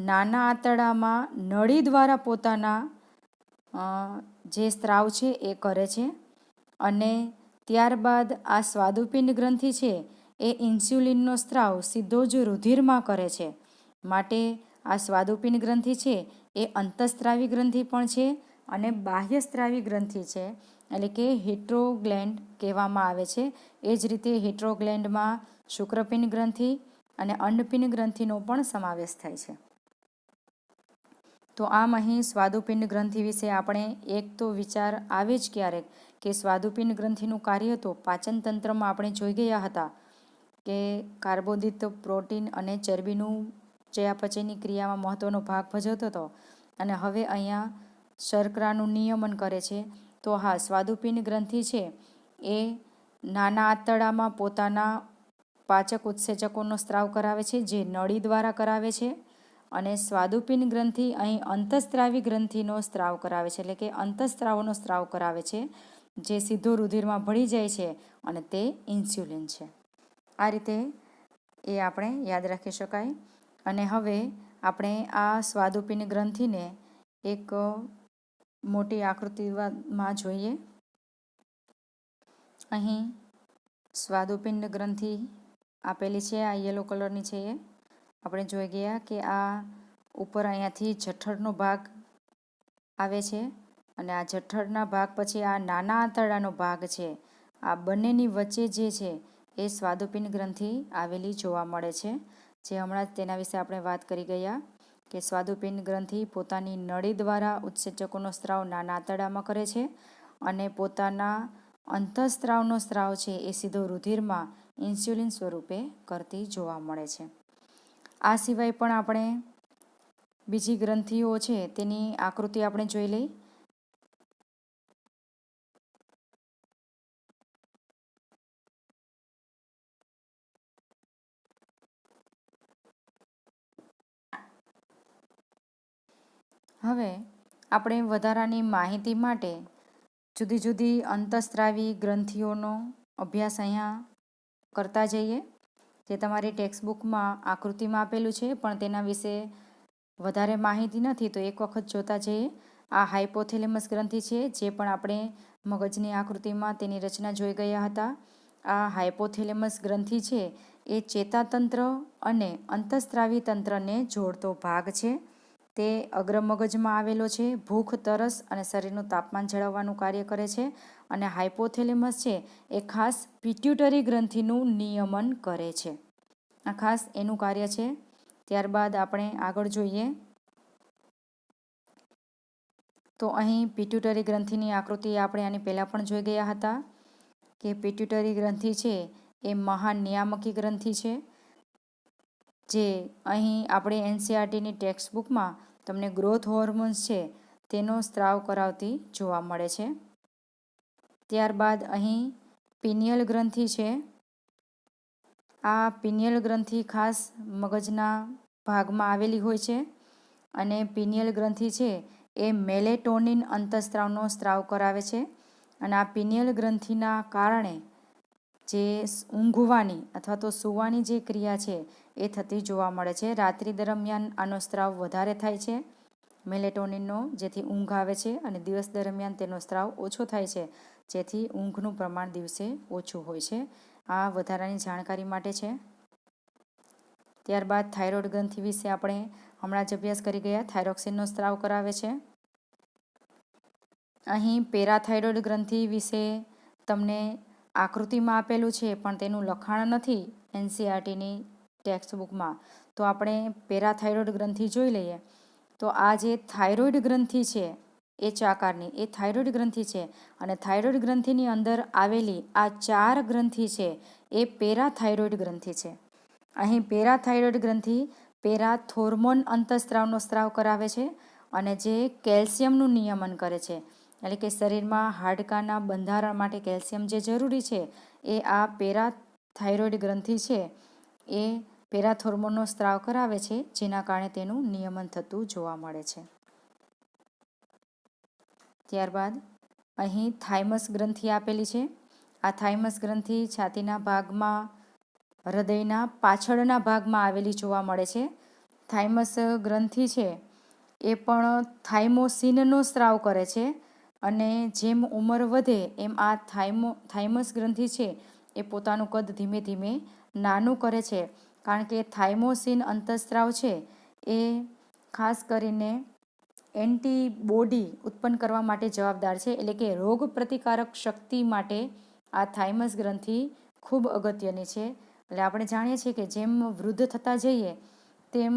નાના આંતરડામાં નળી દ્વારા પોતાના જે સ્ત્રાવ છે એ કરે છે અને ત્યારબાદ આ સ્વાદુપિંડ ગ્રંથિ છે એ ઇન્સ્યુલિનનો સ્ત્રાવ સીધો જ રુધિરમાં કરે છે. માટે આ સ્વાદુપિંડ ગ્રંથિ છે એ અંતઃસ્ત્રાવી ગ્રંથિ પણ છે અને બાહ્યસ્ત્રાવી ગ્રંથિ છે, એટલે કે હિટ્રોગ્લેન્ડ કહેવામાં આવે છે. એ જ રીતે હિટ્રોગ્લેન્ડમાં શુક્રપિંડ ગ્રંથિ અને અંડપિંડ ગ્રંથિનો પણ સમાવેશ થાય છે. તો આમ અહીં સ્વાદુપિંડ ગ્રંથિ વિશે આપણે એક તો વિચાર આવે જ ક્યારેક કે સ્વાદુપિંડ ગ્રંથિનું કાર્ય તો પાચન તંત્રમાં આપણે જોઈ ગયા હતા કે કાર્બોદિત, પ્રોટીન અને ચરબીનું ચયાપચયની ક્રિયામાં મહત્ત્વનો ભાગ ભજવતો હતો અને હવે અહીંયા શર્કરાનું નિયમન કરે છે. તો હા, સ્વાદુપિંડ ગ્રંથિ છે એ નાના આંતરડામાં પોતાના પાચક ઉત્સેચકોનો સ્ત્રાવ કરાવે છે, જે નળી દ્વારા કરાવે છે અને સ્વાદુપિંડ ગ્રંથિ અહીં અંતઃસ્ત્રાવી ગ્રંથિનો સ્ત્રાવ કરાવે છે, એટલે કે અંતઃસ્ત્રાવોનો સ્ત્રાવ કરાવે છે જે સીધો રુધિરમાં ભળી જાય છે અને તે ઇન્સ્યુલિન છે. આ રીતે એ આપણે યાદ રાખી શકાય. અને હવે આપણે આ સ્વાદુપિંડ ગ્રંથિને એક મોટી આકૃતિમાં જોઈએ. અહીં સ્વાદુપિંડ ગ્રંથિ આપેલી છે, આ યલો કલરની છે. એ આપણે જોઈ ગયા કે આ ઉપર અહીંયાથી જઠરનો ભાગ આવે છે અને આ જઠરના ભાગ પછી આ નાના આંતરડાનો ભાગ છે. આ બંનેની વચ્ચે જે છે એ સ્વાદુપિંડ ગ્રંથિ આવેલી જોવા મળે છે, જે હમણાં જ તેના વિશે આપણે વાત કરી ગયા કે સ્વાદુપિંડ ગ્રંથિ પોતાની નળી દ્વારા ઉત્સેચકોનો સ્ત્રાવ નાના આંતરડામાં કરે છે અને પોતાના અંતઃસ્ત્રાવનો સ્ત્રાવ છે એ સીધો રુધિરમાં ઇન્સ્યુલિન સ્વરૂપે કરતી જોવા મળે છે. આ સિવાય પણ આપણે બીજી ગ્રંથિઓ છે તેની આકૃતિ આપણે જોઈ લઈ. હવે આપણે વધારાની માહિતી માટે જુદી જુદી અંતઃસ્ત્રાવી ગ્રંથિઓનો અભ્યાસ અહીંયા કરતા જઈએ. જે તમારી ટેક્સ્ટબુકમાં આકૃતિમાં આપેલું છે, પણ તેના વિશે વધારે માહિતી નથી તો એક વખત જોતા જઈએ. આ હાઇપોથેલેમસ ગ્રંથિ છે, જે પણ આપણે મગજની આકૃતિમાં તેની રચના જોઈ ગયા હતા. આ હાઇપોથેલેમસ ગ્રંથિ છે એ ચેતાતંત્ર અને અંતઃસ્ત્રાવી તંત્રને જોડતો ભાગ છે. તે અગ્રમગજમાં આવેલો છે. ભૂખ, તરસ અને શરીરનું તાપમાન જાળવવાનું કાર્ય કરે છે અને હાઇપોથેલેમસ છે એ ખાસ પિટ્યુટરી ગ્રંથિનું નિયમન કરે છે. આ ખાસ એનું કાર્ય છે. ત્યારબાદ આપણે આગળ જોઈએ તો અહીં પિટ્યુટરી ગ્રંથિની આકૃતિ આપણે આની પહેલાં પણ જોઈ ગયા હતા કે પિટ્યુટરી ગ્રંથિ છે એ મહાનિયામકી ગ્રંથિ છે, જે અહીં આપણે એનસીઆરટીની ટેક્સ્ટબુકમાં તમને ગ્રોથ હોર્મોન્સ છે તેનો સ્ત્રાવ કરાવતી જોવા મળે છે. ત્યારબાદ અહીં પિનિયલ ગ્રંથિ છે. આ પિનિયલ ગ્રંથિ ખાસ મગજના ભાગમાં આવેલી હોય છે અને પિનિયલ ગ્રંથિ છે એ મેલેટોનિન અંતઃસ્ત્રાવનો સ્ત્રાવ કરાવે છે અને આ પિનિયલ ગ્રંથિના કારણે જે ઊંઘવાની અથવા તો સૂવાની જે ક્રિયા છે એ થતી જોવા મળે છે. રાત્રિ દરમિયાન આનો સ્ત્રાવ વધારે થાય છે મેલેટોનિનનો, જેથી ઊંઘ આવે છે અને દિવસ દરમિયાન તેનો સ્ત્રાવ ઓછો થાય છે, જેથી ઊંઘનું પ્રમાણ દિવસે ઓછું હોય છે. આ વધારાની જાણકારી માટે છે. ત્યારબાદ થાઇરોઇડ ગ્રંથિ વિશે આપણે હમણાં જ અભ્યાસ કરી ગયા. થાઇરોક્સિનનો સ્ત્રાવ કરાવે છે. અહીં પેરાથાઇરોઇડ ગ્રંથિ વિશે તમને આકૃતિમાં આપેલું છે, પણ તેનું લખાણ નથી NCERTની ટેક્સ્ટ બુકમાં. તો આપણે પેરાથાઇરોઇડ ગ્રંથિ જોઈ લઈએ. તો આ જે થાઇરોઇડ ગ્રંથિ છે H આકારની, એ થાઇરોઇડ ગ્રંથિ છે. અને થાઇરોઇડ ગ્રંથિની અંદર આવેલી આ 4 ગ્રંથિ છે એ પેરાથાઇરોઇડ ગ્રંથિ છે. અહીં પેરાથાઇરોઇડ ગ્રંથિ પેરાથોર્મોન અંતઃસ્ત્રાવનો સ્ત્રાવ કરાવે છે અને જે કેલ્શિયમનું નિયમન કરે છે. એટલે કે શરીરમાં હાડકાના બંધારણ માટે કેલ્શિયમ જે જરૂરી છે એ આ પેરાથાઇરોઇડ ગ્રંથિ છે એ પેરાથોર્મોનનો સ્ત્રાવ કરાવે છે, જેના કારણે તેનું નિયમન થતું જોવા મળે છે. ત્યારબાદ અહીં થાઇમસ ગ્રંથિ આપેલી છે. આ થાઇમસ ગ્રંથિ છાતીના ભાગમાં, હૃદયના પાછળના ભાગમાં આવેલી જોવા મળે છે. થાઇમસ ગ્રંથિ છે એ પણ થાઇમોસિનનો સ્ત્રાવ કરે છે. અને જેમ ઉંમર વધે એમ આ થાઇમસ ગ્રંથિ છે એ પોતાનું કદ ધીમે ધીમે નાનું કરે છે, કારણ કે થાઇમોસિન અંતઃસ્ત્રાવ છે એ ખાસ કરીને એન્ટીબોડી ઉત્પન્ન કરવા માટે જવાબદાર છે. એટલે કે રોગ પ્રતિકારક શક્તિ માટે આ થાઇમસ ગ્રંથિ ખૂબ અગત્યની છે. એટલે આપણે જાણીએ છીએ કે જેમ વૃદ્ધ થતા જઈએ તેમ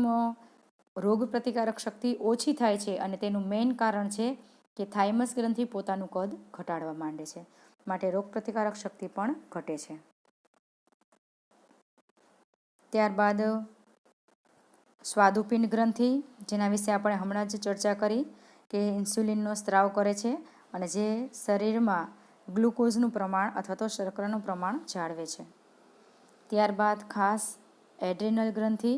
રોગ પ્રતિકારક શક્તિ ઓછી થાય છે, અને તેનું મેઇન કારણ છે કે થાઇમસ ગ્રંથિ પોતાનું કદ ઘટાડવા માંડે છે, માટે રોગ પ્રતિકારક શક્તિ પણ ઘટે છે. ત્યારબાદ સ્વાદુપિંડ ગ્રંથિ, જેના વિશે આપણે હમણાં જ ચર્ચા કરી કે ઇન્સ્યુલિનનો સ્ત્રાવ કરે છે અને જે શરીરમાં ગ્લુકોઝનું પ્રમાણ અથવા તો શર્કરાનું પ્રમાણ જાળવે છે. ત્યારબાદ ખાસ એડ્રિનલ ગ્રંથિ,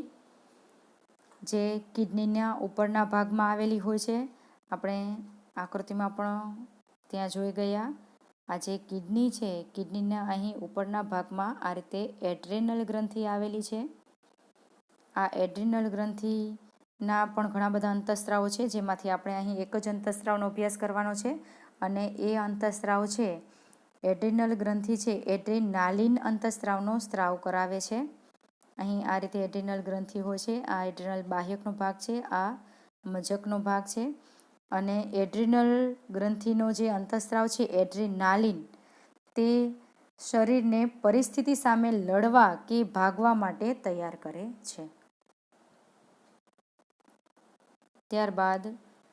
જે કિડનીના ઉપરના ભાગમાં આવેલી હોય છે. આપણે આકૃતિમાં પણ ત્યાં જોઈ ગયા. આ જે કિડની છે, કિડનીના અહીં ઉપરના ભાગમાં આ રીતે એડ્રેનલ ગ્રંથિ આવેલી છે. આ એડ્રિનલ ગ્રંથિના પણ ઘણા બધા અંતઃસ્ત્રાવો છે, જેમાંથી આપણે અહીં એક જ અંતઃસ્ત્રાવનો અભ્યાસ કરવાનો છે. અને એ અંતઃસ્ત્રાવ છે એડ્રિનલ ગ્રંથિ છે એડ્રેનાલિન અંતઃસ્ત્રાવનો સ્ત્રાવ કરાવે છે. અહીં આ રીતે એડ્રિનલ ગ્રંથિ હોય છે. આ એડ્રિનલ બાહ્યકનો ભાગ છે, આ મજકનો ભાગ છે. અને એડ્રિનલ ગ્રંથિનો જે અંતઃસ્ત્રાવ છે એડ્રેનાલિન, તે શરીરને પરિસ્થિતિ સામે લડવા કે ભાગવા માટે તૈયાર કરે છે. ત્યારબાદ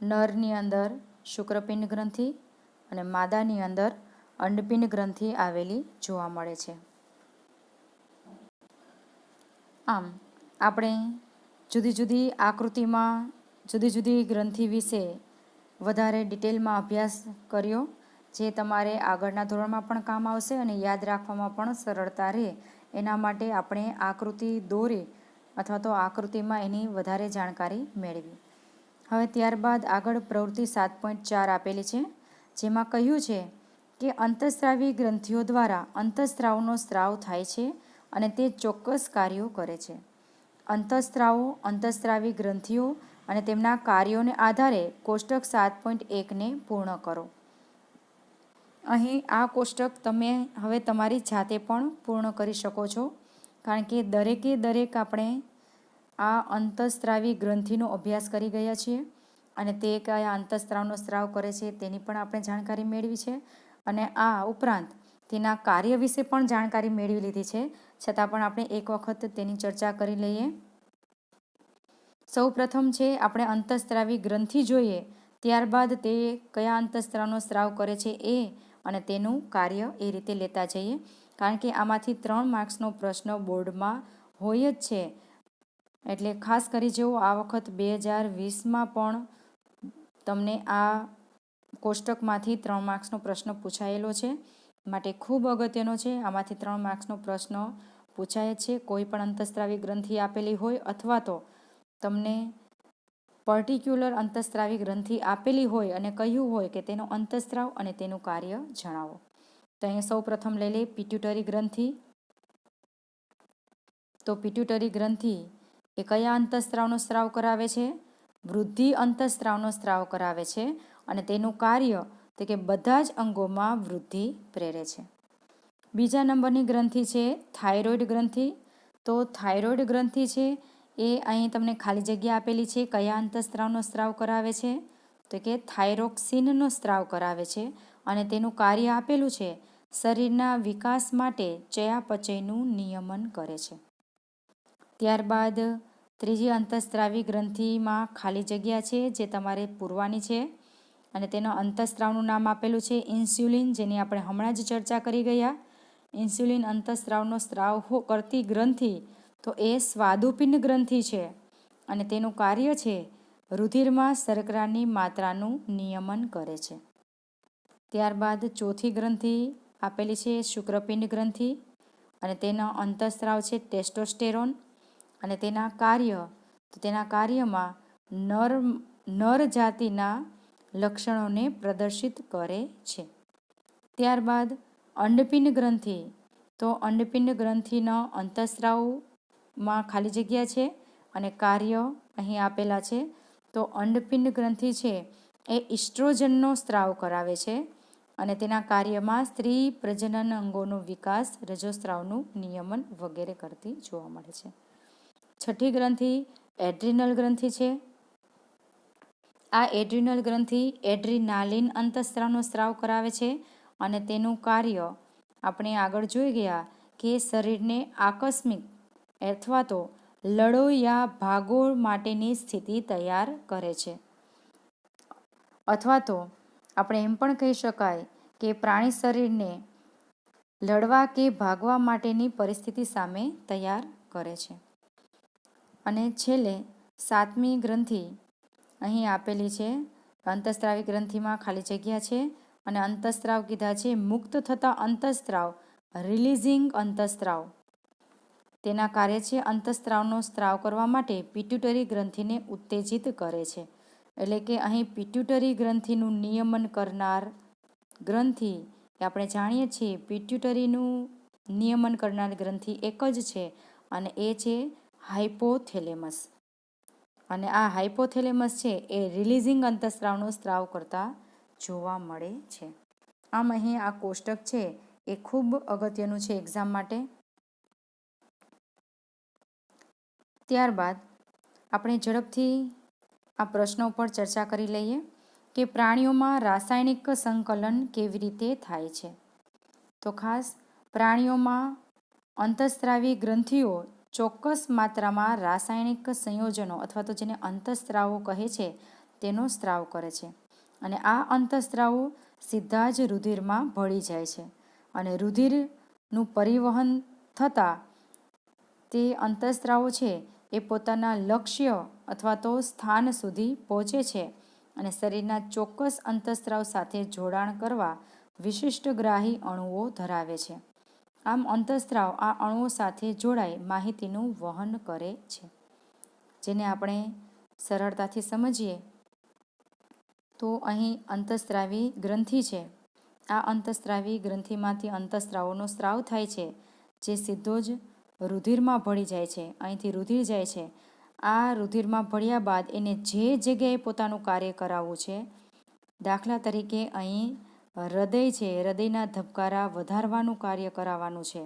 નરની અંદર શુક્રપિંડ ગ્રંથિ અને માદાની અંદર અંડપિંડ ગ્રંથિ આવેલી જોવા મળે છે. આમ આપણે જુદી જુદી આકૃતિમાં જુદી જુદી ગ્રંથિ વિશે વધારે ડિટેલમાં અભ્યાસ કર્યો, જે તમારે આગળના ધોરણમાં પણ કામ આવશે અને યાદ રાખવામાં પણ સરળતા રહે એના માટે આપણે આકૃતિ દોરી અથવા તો આકૃતિમાં એની વધારે જાણકારી મેળવી. હવે ત્યારબાદ આગળ પ્રવૃત્તિ 7.4 આપેલી છે, જેમાં કહ્યું છે કે અંતઃસ્ત્રાવી ગ્રંથિઓ દ્વારા અંતઃસ્ત્રાવનો સ્ત્રાવ થાય છે અને તે ચોક્કસ કાર્યો કરે છે. અંતઃસ્ત્રાવો, અંતઃસ્ત્રાવી ગ્રંથિઓ અને તેમના કાર્યોને આધારે કોષ્ટક 7.1ને પૂર્ણ કરો. અહીં આ કોષ્ટક તમે હવે તમારી જાતે પણ પૂર્ણ કરી શકો છો, કારણ કે દરેકે દરેક આપણે આ અંતઃસ્ત્રાવી ગ્રંથિનો અભ્યાસ કરી ગયા છીએ અને તે કયા અંતઃસ્ત્રાવનો સ્ત્રાવ કરે છે તેની પણ આપણે જાણકારી મેળવી છે. અને આ ઉપરાંત તેના કાર્ય વિશે પણ જાણકારી મેળવી લીધી છે, છતાં પણ આપણે એક વખત તેની ચર્ચા કરી લઈએ. સૌ પ્રથમ છે આપણે અંતઃસ્ત્રાવી ગ્રંથિ જોઈએ, ત્યારબાદ તે કયા અંતઃસ્ત્રાવનો સ્ત્રાવ કરે છે એ અને તેનું કાર્ય એ રીતે લેતા જઈએ, કારણ કે આમાંથી 3 માર્ક્સનો પ્રશ્ન બોર્ડમાં હોય જ છે. એટલે ખાસ કરી જેવો આ વખત 2020માં પણ તમને આ કોષ્ટકમાંથી 3 માર્ક્સનો પ્રશ્ન પૂછાયેલો છે, માટે ખૂબ અગત્યનો છે. આમાંથી 3 માર્ક્સનો પ્રશ્ન પૂછાય છે. કોઈ પણ અંતઃસ્ત્રાવી ગ્રંથિ આપેલી હોય અથવા તો તમને પર્ટિક્યુલર અંતઃસ્ત્રાવી ગ્રંથિ આપેલી હોય અને કહ્યું હોય કે તેનો અંતઃસ્ત્રાવ અને તેનું કાર્ય જણાવો. તો અહીંયા સૌ પ્રથમ લઈ લઈએ પિટ્યુટરી ગ્રંથિ. તો પિટ્યુટરી ગ્રંથિ એ કયા અંતઃસ્ત્રાવનો સ્ત્રાવ કરાવે છે? વૃદ્ધિ અંતઃસ્ત્રાવનો સ્ત્રાવ કરાવે છે અને તેનું કાર્ય તો કે બધા જ અંગોમાં વૃદ્ધિ પ્રેરે છે. બીજા નંબરની ગ્રંથિ છે થાઇરોઇડ ગ્રંથિ. તો થાઇરોઇડ ગ્રંથિ છે એ અહીં તમને ખાલી જગ્યા આપેલી છે, કયા અંતઃસ્ત્રાવનો સ્ત્રાવ કરાવે છે, તો કે થાઇરોક્સિનનો સ્ત્રાવ કરાવે છે અને તેનું કાર્ય આપેલું છે શરીરના વિકાસ માટે ચયાપચયનું નિયમન કરે છે. ત્યારબાદ ત્રીજી અંતઃસ્ત્રાવી ગ્રંથિમાં ખાલી જગ્યા છે જે તમારે પૂરવાની છે અને તેના અંતઃસ્ત્રાવનું નામ આપેલું છે ઇન્સ્યુલિન, જેની આપણે હમણાં જ ચર્ચા કરી ગયા. ઇન્સ્યુલિન અંતઃસ્ત્રાવનો સ્ત્રાવ કરતી ગ્રંથિ તો એ સ્વાદુપિંડ ગ્રંથિ છે અને તેનું કાર્ય છે રુધિરમાં શર્કરાની માત્રાનું નિયમન કરે છે. ત્યારબાદ ચોથી ગ્રંથિ આપેલી છે શુક્રપિંડ ગ્રંથિ અને તેનો અંતઃસ્ત્રાવ છે ટેસ્ટોસ્ટેરોન અને તેના કાર્યમાં નર જાતિના લક્ષણોને પ્રદર્શિત કરે છે. ત્યારબાદ અંડપિંડ ગ્રંથિ, તો અંડપિંડ ગ્રંથિનો અંતઃસ્ત્રાવમાં ખાલી જગ્યા છે અને કાર્ય અહીં આપેલા છે. તો અંડપિંડ ગ્રંથિ છે એ ઇસ્ટ્રોજનનો સ્ત્રાવ કરાવે છે અને તેના કાર્યમાં સ્ત્રી પ્રજનન અંગોનો વિકાસ, રજોસ્ત્રાવનું નિયમન વગેરે કરતી જોવા મળે છે. છઠ્ઠી ગ્રંથિ એડ્રિનલ ગ્રંથિ છે. આ એડ્રિનલ ગ્રંથિ એડ્રીનાલિન અંતઃસ્ત્રાવનો સ્ત્રાવ કરાવે છે અને તેનું કાર્ય આપણે આગળ જોઈ ગયા કે શરીરને આકસ્મિક અથવા તો લડોયા ભાગો માટેની સ્થિતિ તૈયાર કરે છે. અથવા તો આપણે એમ પણ કહી શકાય કે પ્રાણી શરીરને લડવા કે ભાગવા માટેની પરિસ્થિતિ સામે તૈયાર કરે છે. અને છેલ્લે સાતમી ગ્રંથિ અહીં આપેલી છે. અંતઃસ્ત્રાવી ગ્રંથિમાં ખાલી જગ્યા છે અને અંતઃસ્ત્રાવ કીધા છે મુક્ત થતા અંતઃસ્ત્રાવ રિલીઝિંગ અંતઃસ્ત્રાવ. તેના કાર્ય છે અંતઃસ્ત્રાવનો સ્ત્રાવ કરવા માટે પિટ્યુટરી ગ્રંથિને ઉત્તેજિત કરે છે. એટલે કે અહીં પિટ્યુટરી ગ્રંથિનું નિયમન કરનાર ગ્રંથિ એ આપણે જાણીએ છીએ પિટ્યુટરીનું નિયમન કરનાર ગ્રંથિ એક જ છે અને એ છે હાઇપોથેલેમસ. અને આ હાઇપોથેલેમસ છે એ રિલીઝિંગ અંતઃસ્ત્રાવનો સ્ત્રાવ કરતા જોવા મળે છે. આમ અહીં આ કોષ્ટક છે એ ખૂબ અગત્યનું છે એક્ઝામ માટે. ત્યારબાદ આપણે ઝડપથી આ પ્રશ્નો પર ચર્ચા કરી લઈએ કે પ્રાણીઓમાં રાસાયણિક સંકલન કેવી રીતે થાય છે. તો ખાસ પ્રાણીઓમાં અંતઃસ્ત્રાવી ગ્રંથિઓ ચોક્કસ માત્રામાં રાસાયણિક સંયોજનો અથવા તો જેને અંતઃસ્ત્રાવો કહે છે તેનો સ્ત્રાવ કરે છે અને આ અંતઃસ્ત્રાવો સીધા જ રુધિરમાં ભળી જાય છે અને રુધિરનું પરિવહન થતાં તે અંતઃસ્ત્રાવો છે એ પોતાના લક્ષ્ય અથવા તો સ્થાન સુધી પહોંચે છે અને શરીરના ચોક્કસ અંતઃસ્ત્રાવ સાથે જોડાણ કરવા વિશિષ્ટ ગ્રાહી અણુઓ ધરાવે છે. આમ અંતઃસ્ત્રાવ આ અણુઓ સાથે જોડાઈ માહિતીનું વહન કરે છે. જેને આપણે સરળતાથી સમજીએ તો અહીં અંતઃસ્ત્રાવી ગ્રંથિ છે. આ અંતઃસ્ત્રાવી ગ્રંથિમાંથી અંતઃસ્ત્રાવોનો સ્ત્રાવ થાય છે જે સીધો જ રુધિરમાં ભળી જાય છે. અહીંથી રુધિર જાય છે. આ રુધિરમાં ભળ્યા બાદ એને જે જગ્યાએ પોતાનું કાર્ય કરાવવું છે, દાખલા તરીકે અહીં હૃદય છે, હૃદયના ધબકારા વધારવાનું કાર્ય કરાવવાનું છે,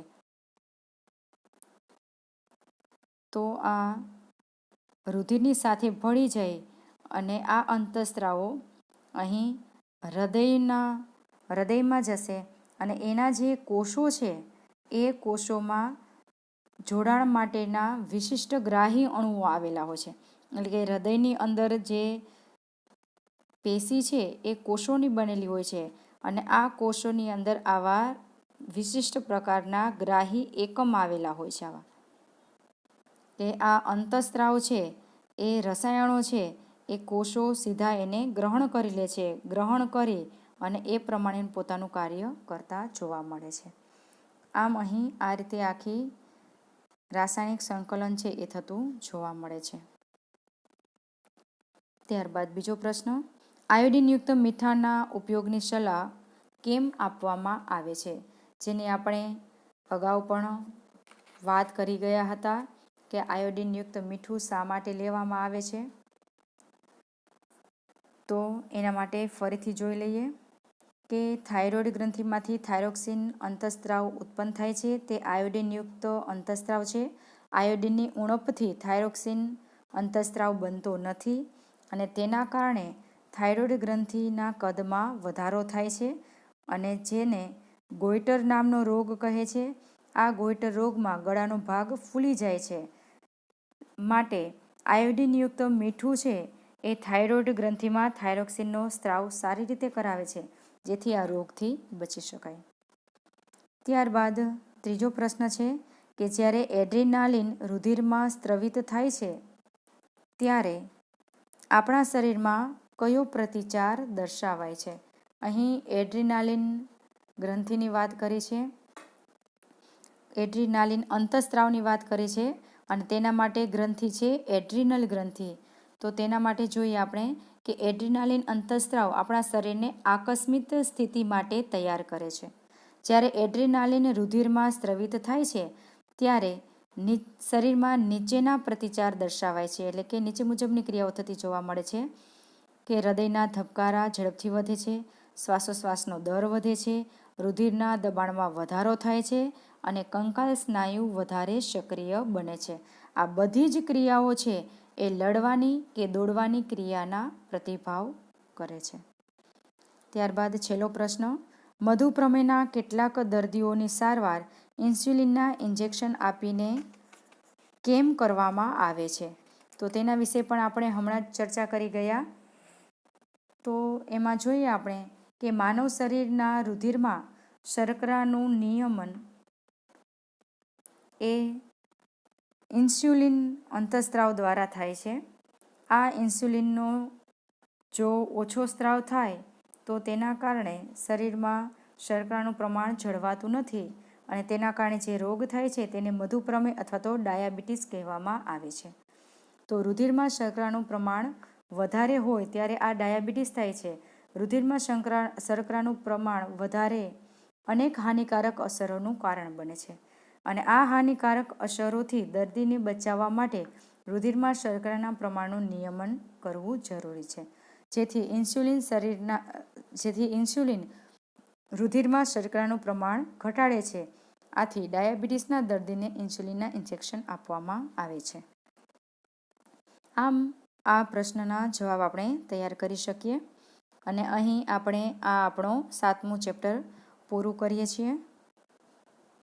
તો આ રુધિરની સાથે ભળી જાય અને આ અંતઃસ્ત્રાવો અહીં હૃદયમાં જશે અને એના જે કોષો છે એ કોષોમાં જોડાણ માટેના વિશિષ્ટ ગ્રાહી અણુઓ આવેલા હોય છે. એટલે કે હૃદયની અંદર જે પેશી છે એ કોષોની બનેલી હોય છે અને આ કોષોની અંદર આવા વિશિષ્ટ પ્રકારના ગ્રાહી એકમ આવેલા હોય છે. આવા કે આ અંતઃસ્ત્રાવ છે એ રસાયણો છે એ કોષો સીધા એને ગ્રહણ કરી લે છે. ગ્રહણ કરી અને એ પ્રમાણે પોતાનું કાર્ય કરતા જોવા મળે છે. આમ અહીં આ રીતે આખી રાસાયણિક સંકલન છે એ થતું જોવા મળે છે. ત્યારબાદ બીજો પ્રશ્ન, આયોડિનયુક્ત મીઠાના ઉપયોગની સલાહ કેમ આપવામાં આવે છે? જેની આપણે અગાઉ પણ વાત કરી ગયા હતા કે આયોડિનયુક્ત મીઠું શા માટે લેવામાં આવે છે. તો એના માટે ફરીથી જોઈ લઈએ કે થાઇરોઇડ ગ્રંથિમાંથી થાઇરોક્સિન અંતઃસ્ત્રાવ ઉત્પન્ન થાય છે. તે આયોડિનયુક્ત અંતઃસ્ત્રાવ છે આયોડિનની ઉણપથી થાઇરોક્સિન અંતઃસ્ત્રાવ બનતો નથી અને તેના કારણે થાઇરોઇડ ગ્રંથિના કદમાં વધારો થાય છે અને જેને ગોઈટર નામનો રોગ કહે છે. આ ગોઈટર રોગમાં ગળાનો ભાગ ફૂલી જાય છે. માટે આયોડિનયુક્ત મીઠું છે એ થાઇરોઇડ ગ્રંથિમાં થાઇરોક્સિનનો સ્ત્રાવ સારી રીતે કરાવે છે, જેથી આ રોગથી બચી શકાય. ત્યારબાદ ત્રીજો પ્રશ્ન છે કે જ્યારે એડ્રીનાલિન રુધિરમાં સ્ત્રવિત થાય છે ત્યારે આપણા શરીરમાં કયો પ્રતિચાર દર્શાવાય છે. અહીં એડ્રીનાલિન ગ્રંથિની વાત કરી છે, એડ્રીનાલિન અંતઃસ્ત્રાવની વાત કરી છે અને તેના માટે ગ્રંથિ છે એડ્રીનલ ગ્રંથિ. તો તેના માટે જોઈએ આપણે કે એડ્રીનાલિન અંતઃસ્ત્રાવ આપણા શરીરને આકસ્મિક સ્થિતિ માટે તૈયાર કરે છે. જ્યારે એડ્રીનાલિન રુધિરમાં સ્ત્રવિત થાય છે ત્યારે શરીરમાં નીચેના પ્રતિચાર દર્શાવાય છે, એટલે કે નીચે મુજબની ક્રિયાઓ થતી જોવા મળે છે કે હૃદયના ધબકારા ઝડપથી વધે છે, શ્વાસોશ્વાસનો દર વધે છે, રુધિરના દબાણમાં વધારો થાય છે અને કંકાલ સ્નાયુ વધારે સક્રિય બને છે. આ બધી જ ક્રિયાઓ છે એ લડવાની કે દોડવાની ક્રિયાના પ્રતિભાવ કરે છે. ત્યારબાદ છેલ્લો પ્રશ્ન, મધુપ્રમેહના કેટલાક દર્દીઓની સારવાર ઇન્સ્યુલિનના ઇન્જેક્શન આપીને કેમ કરવામાં આવે છે. તો તેના વિશે પણ આપણે હમણાં જ ચર્ચા કરી ગયા. તો એમાં જોઈએ આપણે કે માનવ શરીરના રુધિરમાં શર્કરાનું નિયમન એ ઇન્સ્યુલિન અંતઃસ્ત્રાવ દ્વારા થાય છે. આ ઇન્સ્યુલિનનો જો ઓછો સ્ત્રાવ થાય તો તેના કારણે શરીરમાં શર્કરાનું પ્રમાણ જળવાતું નથી અને તેના કારણે જે રોગ થાય છે તેને મધુપ્રમેહ અથવા તો ડાયાબિટીસ કહેવામાં આવે છે. તો રુધિરમાં શર્કરાનું પ્રમાણ વધારે હોય ત્યારે આ ડાયાબિટીસ થાય છે. રુધિરમાં શર્કરાનું પ્રમાણ વધારે અનેક હાનિકારક અસરોનું કારણ બને છે અને આ હાનિકારક અસરોથી દર્દીને બચાવવા માટે રુધિરમાં શર્કરાના પ્રમાણનું નિયમન કરવું જરૂરી છે, જેથી ઇન્સ્યુલિન રુધિરમાં શર્કરાનું પ્રમાણ ઘટાડે છે. આથી ડાયાબિટીસના દર્દીને ઇન્સ્યુલિનના ઇન્જેક્શન આપવામાં આવે છે. આમ આ પ્રશ્નના જવાબ આપણે તૈયાર કરી શકીએ અને અહીં આપણે આ આપણો 7મું ચેપ્ટર પૂરું કરીએ છીએ.